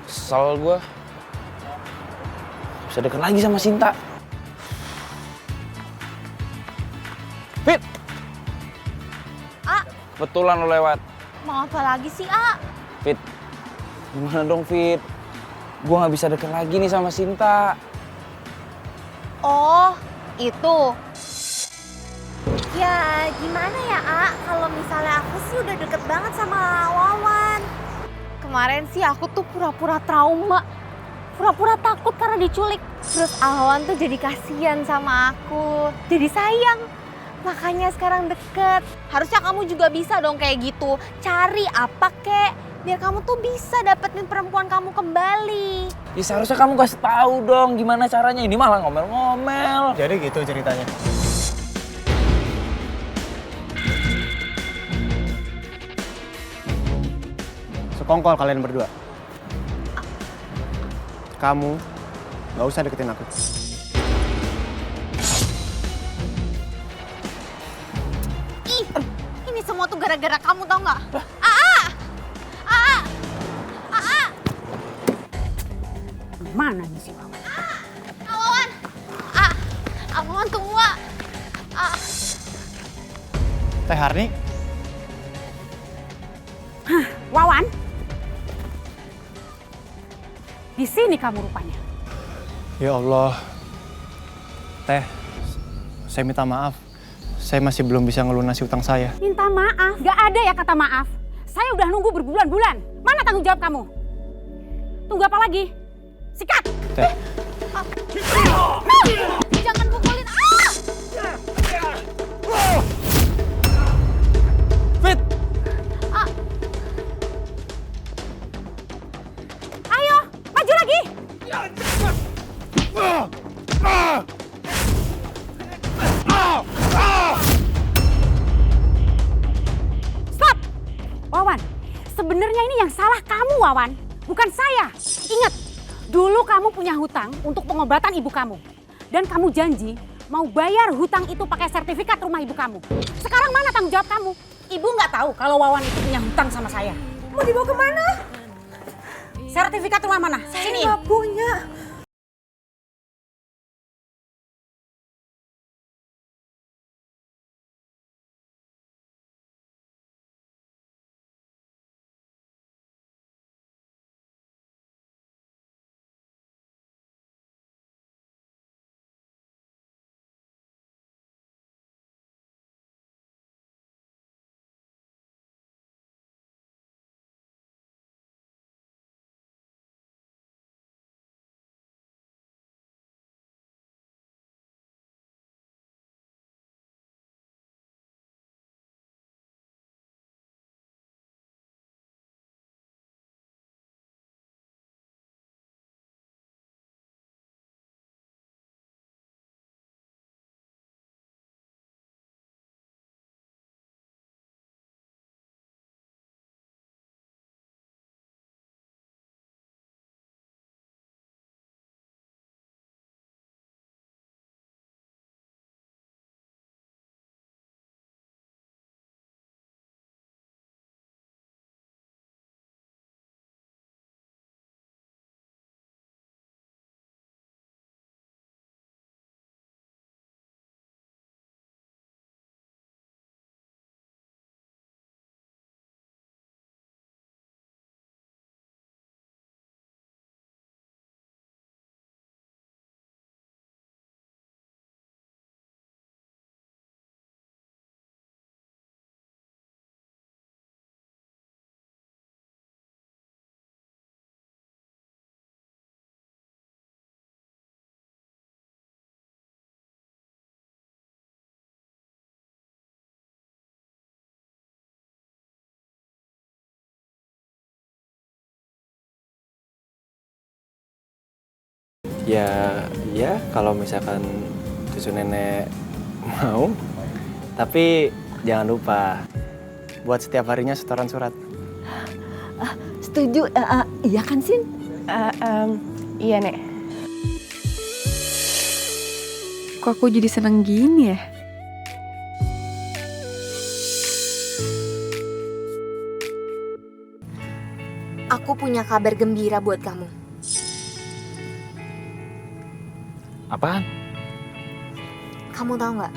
Kesel gua. Bisa deket lagi sama Sinta. Fit! Betulan lo lewat. Mau apa lagi sih, A? Fit, gimana dong Fit? Gua nggak bisa deket lagi nih sama Sinta. Oh, itu. Ya, gimana ya, A? Kalau misalnya aku sih udah deket banget sama Wawan. Kemarin sih aku tuh pura-pura trauma. Pura-pura takut karena diculik. Terus Wawan tuh jadi kasihan sama aku. Jadi sayang. Makanya sekarang deket. Harusnya kamu juga bisa dong kayak gitu. Cari apa kek, biar kamu tuh bisa dapetin perempuan kamu kembali. Ya seharusnya kamu kasih tahu dong gimana caranya. Ini malah ngomel-ngomel. Jadi gitu ceritanya. Sekongkol kalian berdua. Kamu nggak usah deketin aku. Ih, ini semua tuh gara-gara kamu tau nggak? Kemana nih si Wawan? Wawan! Wawan tunggu, Wak. Teh Harni? Hah, Wawan? Di sini kamu rupanya. Ya Allah. Teh, saya minta maaf. Saya masih belum bisa ngelunasi utang saya. Minta maaf? Gak ada ya kata maaf. Saya udah nunggu berbulan-bulan. Mana tanggung jawab kamu? Tunggu apa lagi? Sikat! Teh. Jangan pukulin. Fit! Ayo, maju lagi! Stop! Wawan, sebenarnya ini yang salah kamu, Wawan. Bukan saya. Ingat, dulu kamu punya hutang untuk pengobatan ibu kamu. Dan kamu janji mau bayar hutang itu pakai sertifikat rumah ibu kamu. Sekarang mana tanggung jawab kamu? Ibu nggak tahu kalau Wawan itu punya hutang sama saya. Mau dibawa kemana? Sertifikat rumah mana? Sini. Saya nggak punya. Ya kalau misalkan cucu nenek mau. Tapi jangan lupa buat setiap harinya setoran surat. Setuju, iya kan Sin? Iya, Nek. Kok aku jadi seneng gini ya? Aku punya kabar gembira buat kamu. Apaan? Kamu tahu nggak?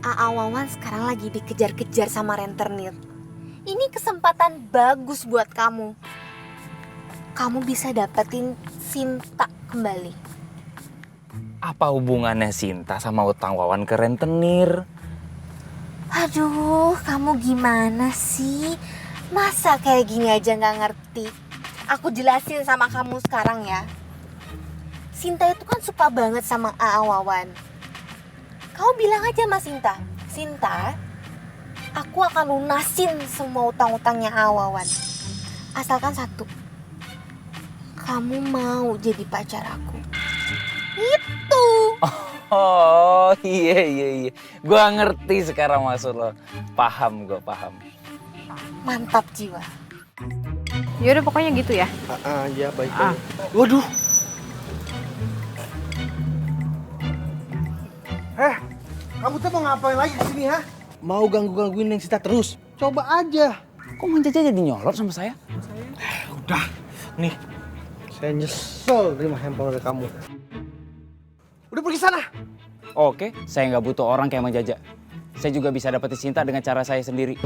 Aa Wawan sekarang lagi dikejar-kejar sama rentenir. Ini kesempatan bagus buat kamu. Kamu bisa dapetin Sinta kembali. Apa hubungannya Sinta sama utang Wawan ke rentenir? Aduh, kamu gimana sih? Masa kayak gini aja nggak ngerti? Aku jelasin sama kamu sekarang ya. Sinta itu kan suka banget sama Aa Wawan. Kau bilang aja sama Sinta, Sinta, aku akan lunasin semua utang-utangnya Aa Wawan. Asalkan satu, kamu mau jadi pacar aku. Itu. Oh iya. Gua ngerti sekarang maksud lo. Paham. Mantap jiwa. Yaudah pokoknya gitu ya. Ya baik-baik. Waduh. Kamu tuh mau ngapain lagi di sini, ha? Mau gangguin Neng Sita terus? Coba aja. Kok Mang Jaja jadi nyolot sama saya? Udah, nih. Saya nyesel terima handphone dari kamu. Udah pergi sana. Oke, saya nggak butuh orang kayak Mang Jaja. Saya juga bisa dapetin Sinta dengan cara saya sendiri.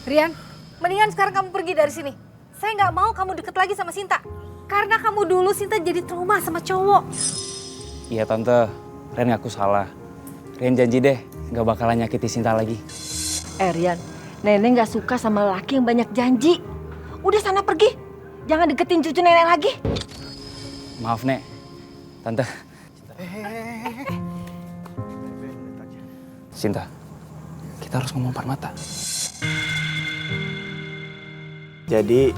Rian, mendingan sekarang kamu pergi dari sini. Saya nggak mau kamu deket lagi sama Sinta. Karena kamu dulu Sinta jadi trauma sama cowok. Iya Tante, Ren ngaku salah. Ren janji deh nggak bakalan nyakiti Sinta lagi. Rian, nenek nggak suka sama laki yang banyak janji. Udah sana pergi, jangan deketin cucu nenek lagi. Maaf Nek, Tante. Sinta, kita harus ngomong empat mata. Jadi,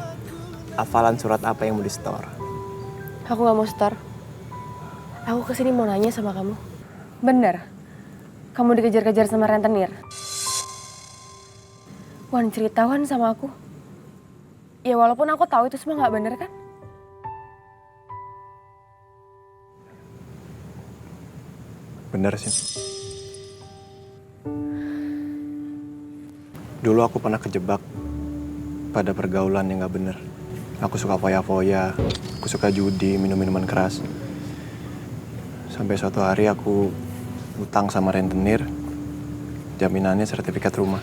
hafalan surat apa yang mau di-store? Aku gak mau store. Aku kesini mau nanya sama kamu. Bener? Kamu dikejar-kejar sama rentenir? Wan, cerita Wan sama aku. Ya walaupun aku tahu itu semua gak bener kan? Bener sih. Dulu aku pernah kejebak pada pergaulan yang gak bener. Aku suka foya-foya, aku suka judi, minum-minuman keras. Sampai suatu hari aku utang sama rentenir, jaminannya sertifikat rumah.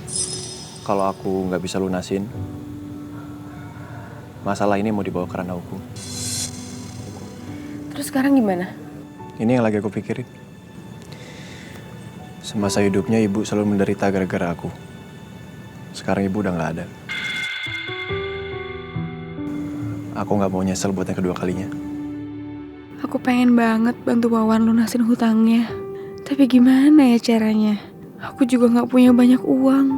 Kalau aku nggak bisa lunasin, masalah ini mau dibawa ke ranah hukum. Terus sekarang gimana? Ini yang lagi aku pikirin. Semasa hidupnya ibu selalu menderita gara-gara aku. Sekarang ibu udah nggak ada. Aku nggak mau nyesel buat yang kedua kalinya. Aku pengen banget bantu Wawan lunasin hutangnya. Tapi gimana ya caranya? Aku juga nggak punya banyak uang.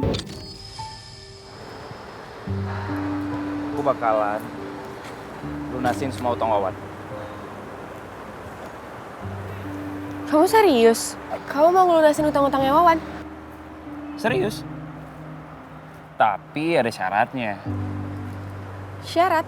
Aku bakalan lunasin semua utang Wawan. Kamu serius? Kamu mau ngelunasin utang-utangnya Wawan? Serius? Tapi ada syaratnya. Syarat?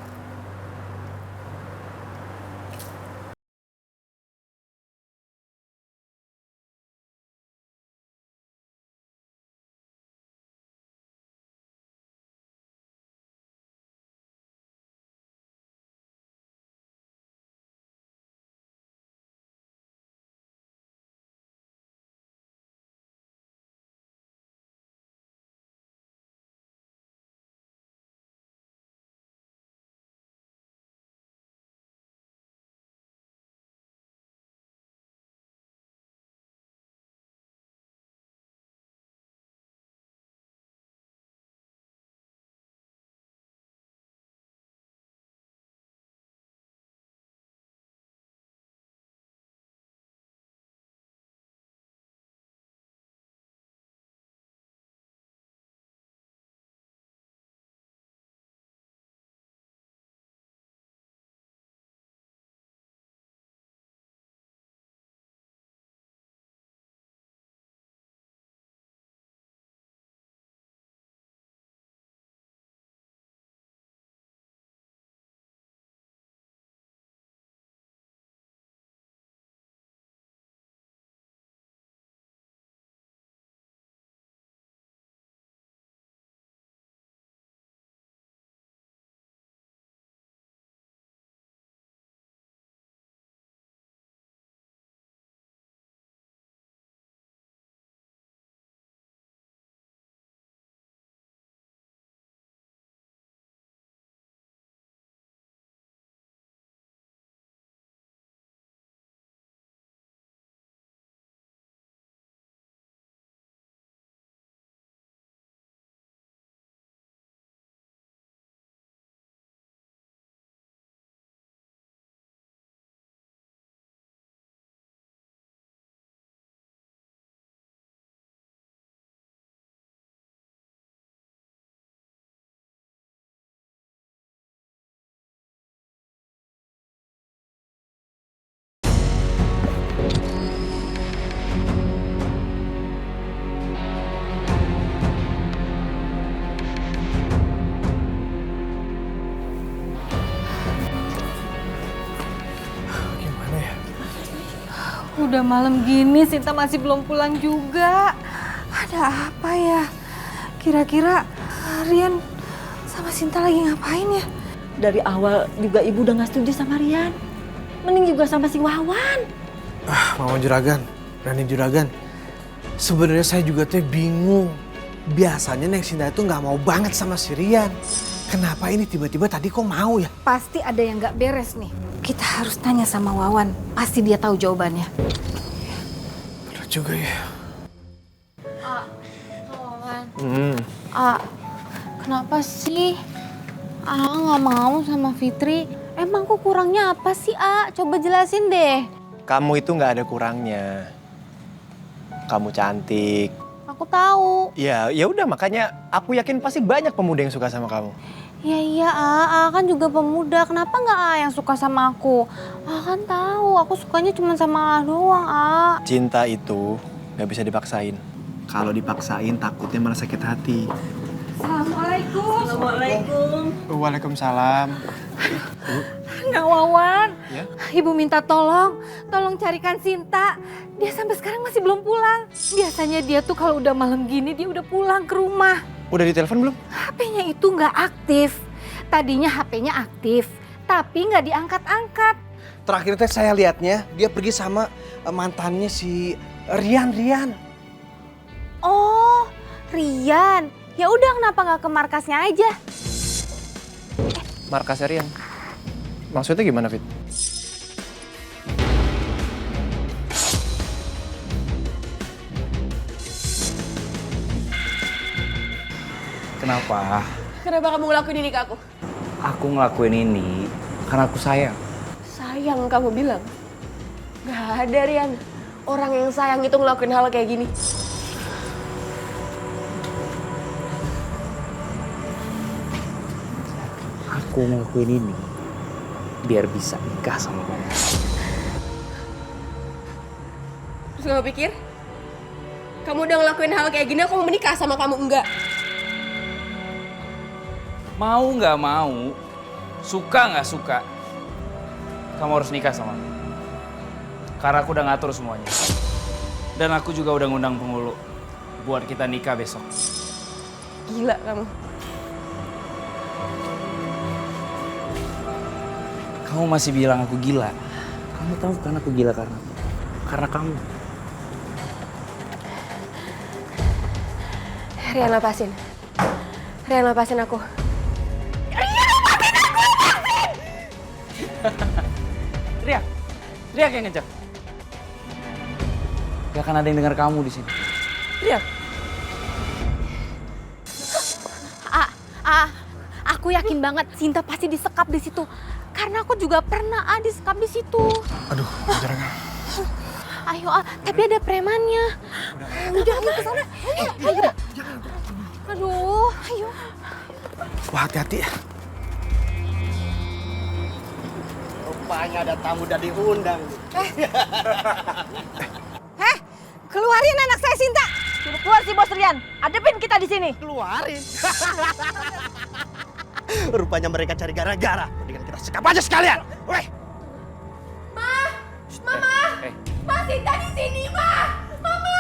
Udah malam gini, Sinta masih belum pulang juga. Ada apa ya? Kira-kira Rian sama Sinta lagi ngapain ya? Dari awal juga ibu udah gak setuju sama Rian. Mending juga sama si Wawan. Mama Juragan, Rani Juragan. Sebenarnya saya juga tuh bingung. Biasanya Neng Sinta itu nggak mau banget sama si Rian. Kenapa ini tiba-tiba tadi kok mau ya? Pasti ada yang nggak beres nih. Kita harus tanya sama Wawan. Pasti dia tahu jawabannya. Bener juga ya. Wawan. Kenapa sih nggak mau sama Fitri? Emang kok kurangnya apa sih, Coba jelasin deh. Kamu itu nggak ada kurangnya. Kamu cantik. Aku tahu. Ya udah makanya aku yakin pasti banyak pemuda yang suka sama kamu. Ya iya, kan juga pemuda. Kenapa nggak yang suka sama aku? Kan tahu, aku sukanya cuma sama doang, Cinta itu nggak bisa dipaksain. Kalau dipaksain takutnya malah sakit hati. Assalamualaikum. Assalamualaikum. Waalaikumsalam. Nah Wawan, Ya? Ibu minta tolong carikan Sinta. Dia sampai sekarang masih belum pulang. Biasanya dia tuh kalau udah malam gini dia udah pulang ke rumah. Udah ditelepon belum? HP-nya itu nggak aktif. Tadinya HP-nya aktif, tapi nggak diangkat-angkat. Terakhir teh saya lihatnya dia pergi sama mantannya si Rian. Oh, Rian. Ya udah, kenapa nggak ke markasnya aja? Markasnya Rian. Maksudnya gimana, Fit? Kenapa? Kenapa kamu ngelakuin ini ke aku? Aku ngelakuin ini karena aku sayang. Sayang kamu bilang? Gak ada, Rian. Orang yang sayang itu ngelakuin hal kayak gini. Aku ngelakuin ini biar bisa nikah sama kamu. Terus kamu pikir? Kamu udah ngelakuin hal kayak gini, aku mau menikah sama kamu? Enggak. Mau nggak mau, suka nggak suka, kamu harus nikah sama aku. Karena aku udah ngatur semuanya. Dan aku juga udah ngundang penghulu buat kita nikah besok. Gila kamu. Kamu masih bilang aku gila. Kamu tahu kan aku gila karena apa? Karena kamu. Rian, lepasin. Rian, lepasin aku. Teriak yang ngejar. Gak akan ada yang dengar kamu di sini. Teriak. Aku yakin banget Sinta pasti disekap di situ. Karena aku juga pernah disekap di situ. Aduh, Juragan. Ayo, tapi ada premannya. Udah, ayo ke sana. Ayo. Aduh, ayo. Wah, hati-hati ya. Rupanya ada tamu dan diundang. Keluarin anak saya Sinta. Suruh keluar si Bos Rian. Adepin kita di sini. Keluarin. Rupanya mereka cari gara-gara. Mendingan kita sekap aja sekalian. Weh. Mama, Sinta di sini, Ma. Mama,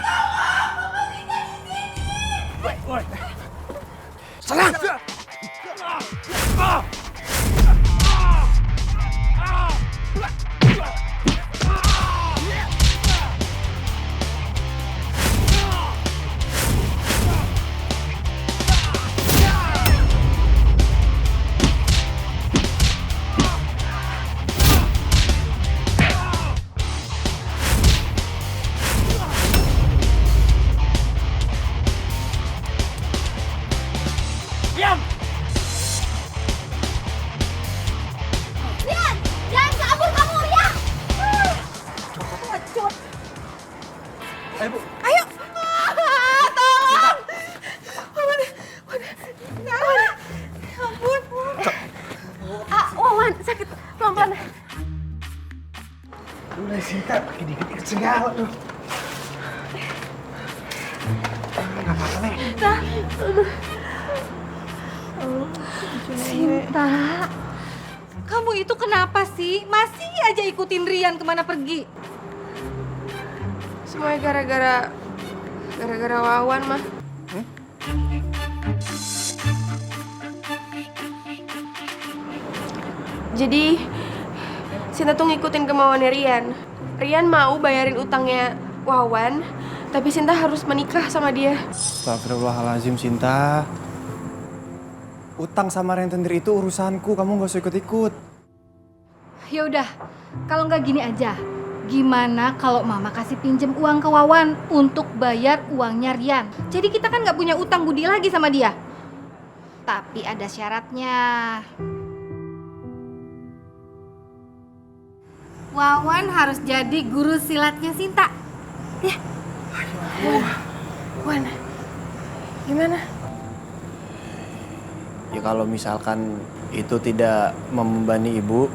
tolong, Sinta di sini. Serang! Rian, jangan kabur kamu, Rian. Ayo. Tolong. Wawan, sakit. Pelan-pelan. Udah Sinta, pakai dikit-dikit segala tuh. Gak apa-apa, Nek. Sinta, kamu itu kenapa sih? Masih aja ikutin Rian kemana pergi? Semuanya gara-gara Wawan, mah. Jadi Sinta tuh ngikutin kemauannya Rian. Rian mau bayarin utangnya Wawan, tapi Sinta harus menikah sama dia. Astagfirullahaladzim, Sinta. Utang sama rentenir itu urusanku, kamu gak usah ikut-ikut. Ya udah, kalau nggak gini aja. Gimana kalau Mama kasih pinjem uang ke Wawan untuk bayar uangnya Rian? Jadi kita kan nggak punya utang budi lagi sama dia. Tapi ada syaratnya. Wawan harus jadi guru silatnya Sinta. Ya. Wan, gimana? Ya kalau misalkan itu tidak membebani ibu,